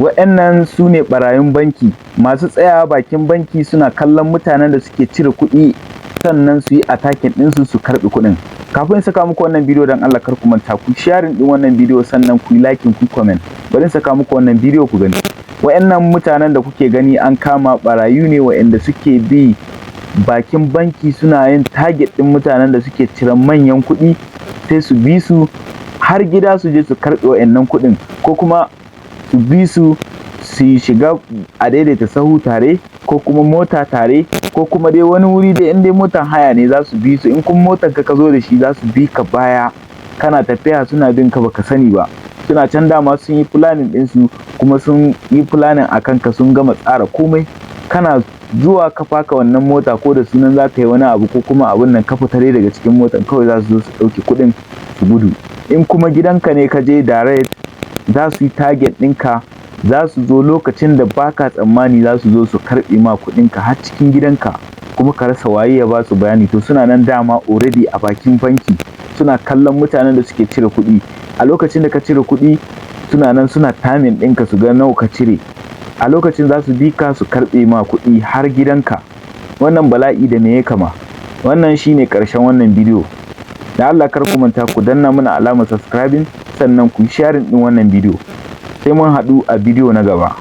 Waɗannan su ne ɓarayin banki masu tsayawa bakin banki suna kallon mutanen da suke cire kuɗi sannan su yi attacking ɗinsu su karɓi kuɗin. Kafin in saka muku wannan bidiyo don Allah kar ku manta ku sharing ɗin wannan bidiyo sannan ku yi liking ku comment. Bari in saka muku wannan bidiyo ku gani. Waɗannan mutanen da kuke gani an kama ɓarayu ne waɗanda suke bi bakin banki suna yin target ɗin mutanen da suke ciran manyan kuɗi sai su bi su har gida su je su karɓe waɗannan kuɗin ko kuma su bi su shiga a daidaita sahu tare ko kuma mota tare ko kuma dai wani wuri dai in dai motar haya ne za su bi su in kuma motar ka zo da shi za su bi ka baya kana tafiya suna bin ka baka sani ba suna can dama sun yi planning ɗinsu kuma sun yi planning a kanka sun gama tsara komai kana zuwa ka faka wannan mota ko da sunan za ka yi wani abu ko kuma abun nan ka fitare daga cikin motar kawai za su zo su ɗauki kuɗin su gudu. In kuma gidanka ne ka je direct za su yi target ɗinka za su zo lokacin da baka tsammani za su zo su karɓe ma kuɗinka har cikin gidanka kuma ka rasa waye ya ba su bayani. To suna nan dama already a bakin banki suna kallon mutanen da suke cire kuɗi a lokacin da ka cire kuɗi suna nan suna timing ɗinka su ga nawa ka cire a lokacin za su bi ka su karɓe ma kuɗi har gidanka. Wannan bala'i da me ya kama. Wannan shine ƙarshen wannan bidiyo. Da Allah kar ku manta ku danna mana alamar subscribing sannan ku sharing ɗin wannan bidiyo. Sai mun haɗu a bidiyo na gaba.